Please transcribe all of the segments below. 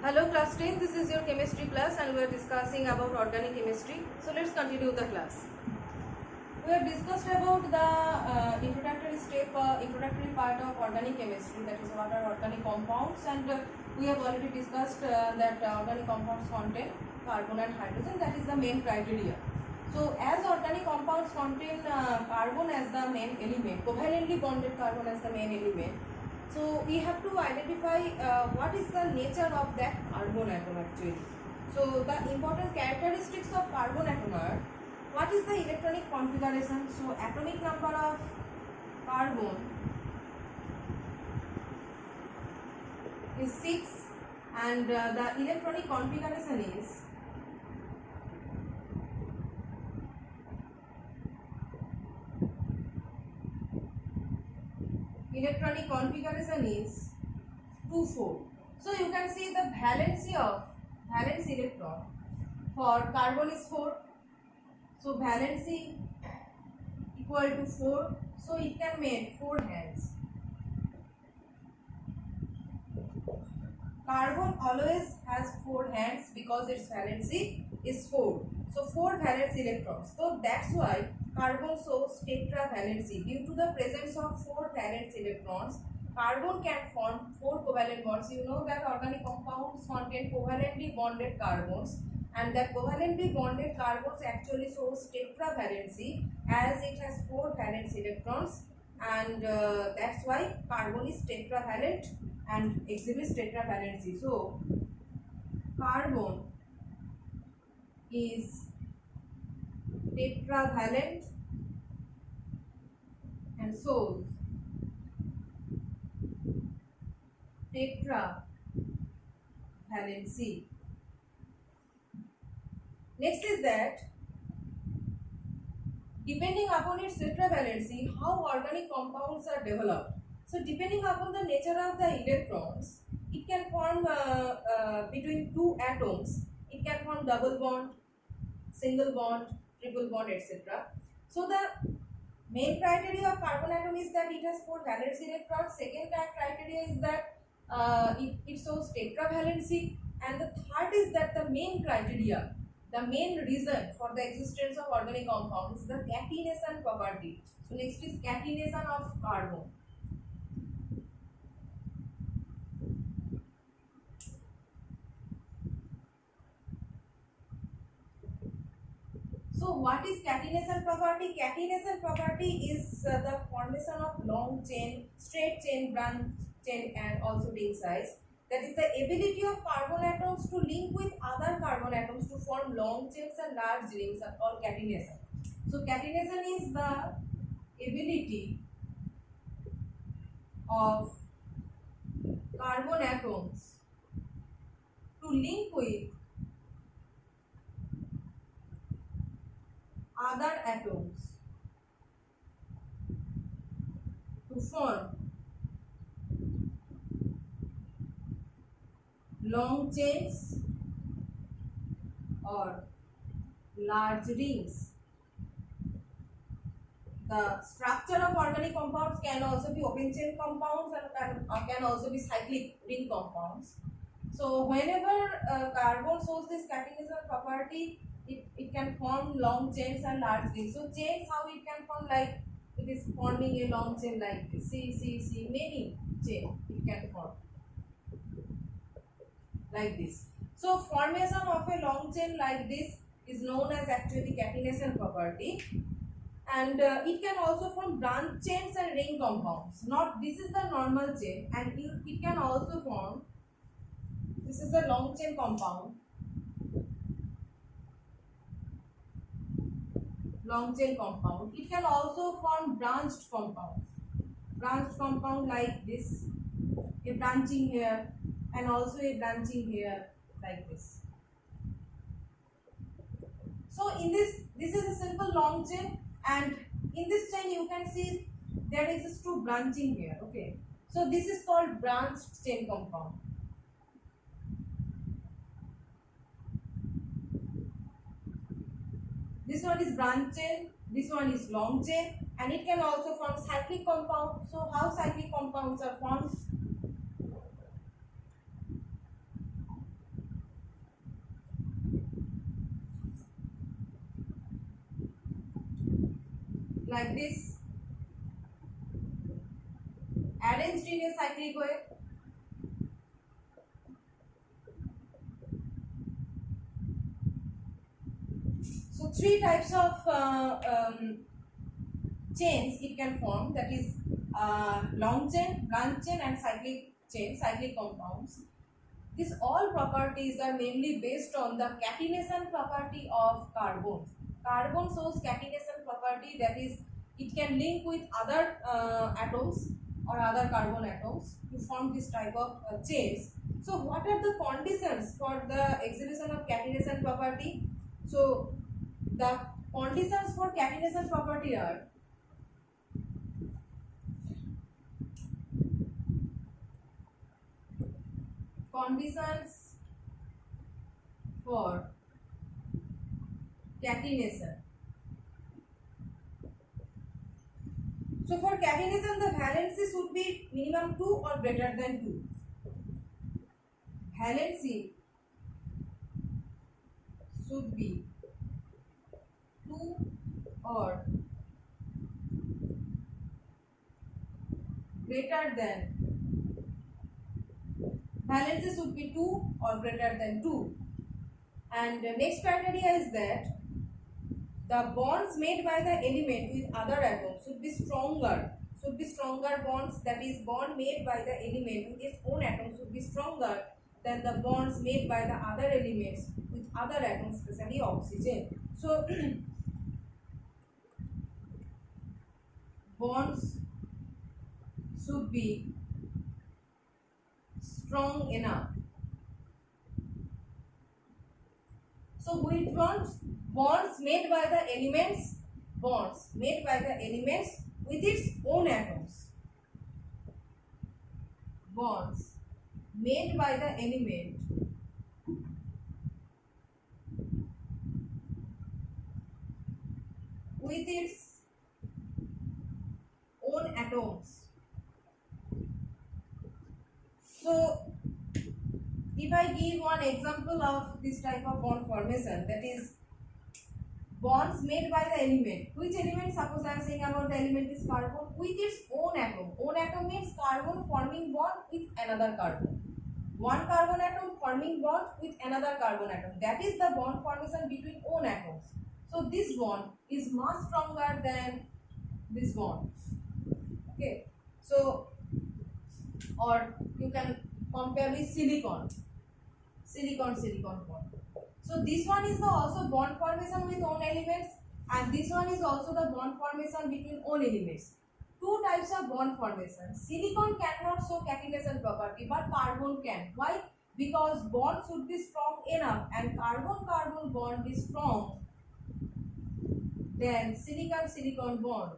Hello class 10, this is your chemistry class and we are discussing about organic chemistry. So let's continue the class. We have discussed about the introductory part of organic chemistry, that is what are organic compounds, and we have already discussed that organic compounds contain carbon and hydrogen, that is the main criteria. So as organic compounds contain carbon as the main element, covalently bonded carbon as the main element, so we have to identify what is the nature of that carbon atom actually. So the important characteristics of carbon atom are, what is the electronic configuration? So atomic number of carbon is 6 and the electronic configuration is electronic configuration is 2,4. So you can see the valency of valence electron for carbon is 4. So valency equal to 4. So it can make 4 hands. Carbon always has 4 hands because its valency is 4. So 4 valence electrons. So that's why carbon shows tetravalency. Due to the presence of 4 valence electrons, carbon can form 4 covalent bonds. You know that organic compounds contain covalently bonded carbons, and that covalently bonded carbons actually shows tetravalency as it has 4 valence electrons, and that's why carbon is tetravalent and exhibits tetravalency. So carbon is tetravalent and shows tetravalency. Next is that depending upon its tetravalency, how organic compounds are developed. So depending upon the nature of the electrons, it can form between two atoms, it can form double bond, single bond, triple bond, etc. So the main criteria of carbon atom is that it has 4 valence electrons. Second criteria is that it shows tetravalency, and the third is that the main criteria, the main reason for the existence of organic compound is the catenation property. So next is catenation of carbon. So what is catenation property? Catenation property is the formation of long chain, straight chain, branch chain, and also ring size. That is the ability of carbon atoms to link with other carbon atoms to form long chains and large rings are called catenation. So catenation is the ability of carbon atoms to link with other atoms to form long chains or large rings. The structure of organic compounds can also be open chain compounds and can also be cyclic ring compounds. So whenever carbon shows this catenation property, it can form long chains and large rings. So chains, how it can form, like it is forming a long chain like this. See, many chain it can form like this. So formation of a long chain like this is known as actually catenation property, and it can also form branch chains and ring compounds. Not this is the normal chain, and it can also form, this is the long chain compound, long chain compound. It can also form branched compounds. Branched compound like this, a branching here and also a branching here like this. So in this is a simple long chain, and in this chain you can see there is 2 branching here. Okay, so this is called branched chain compound. This one is branch chain, this one is long chain, and it can also form cyclic compound. So how cyclic compounds are formed? like this, arranged in a cyclic way. So three types of chains it can form, that is long chain, branch chain and cyclic chain, cyclic compounds. These all properties are mainly based on the catenation property of carbon. Carbon shows catenation property, that is it can link with other atoms or other carbon atoms to form this type of chains. So what are the conditions for the exhibition of catenation property? So the conditions for catenation property are conditions for catenation. So for catenation, the valency should be minimum 2 or greater than 2. Valency should be 2 or greater than, valency should be 2 or greater than 2. And the next criteria is that the bonds made by the element with other atoms should be stronger. Bonds, that is bond made by the element with its own atom should be stronger than the bonds made by the other elements with other atoms, especially oxygen. So bonds should be strong enough. So we want bonds made by the elements with its own atoms. Bonds made by the element with its own atoms. So if I give one example of this type of bond formation, that is bonds made by the element. Which element? Suppose I am saying about the element is carbon with its own atom. Own atom means carbon forming bond with another carbon. One carbon atom forming bond with another carbon atom. That is the bond formation between own atoms. So this bond is much stronger than this bond. Okay. So, or you can compare with silicon bond. So this one is the also bond formation with own elements, and this one is also the bond formation between own elements. Two types of bond formation. Silicon cannot show catenation property, but carbon can. Why? Because bond should be strong enough, and carbon-carbon bond is strong than silicon-silicon bond.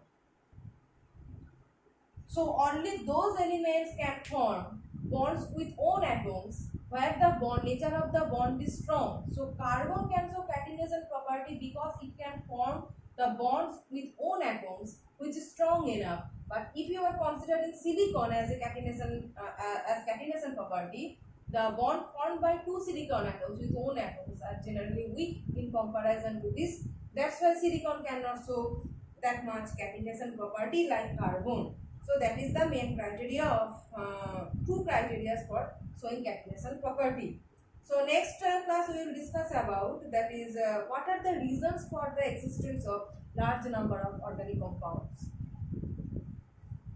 So only those elements can form bonds with own atoms where the bond nature of the bond is strong. So carbon can show catenation property because it can form the bonds with own atoms which is strong enough. But if you are considering silicon as a catenation property, the bond formed by two silicon atoms with own atoms are generally weak in comparison to this. That's why silicon cannot show that much catenation property like carbon. So that is the main criteria of two criteria for showing catenation property. So next class we will discuss about, that is what are the reasons for the existence of large number of organic compounds.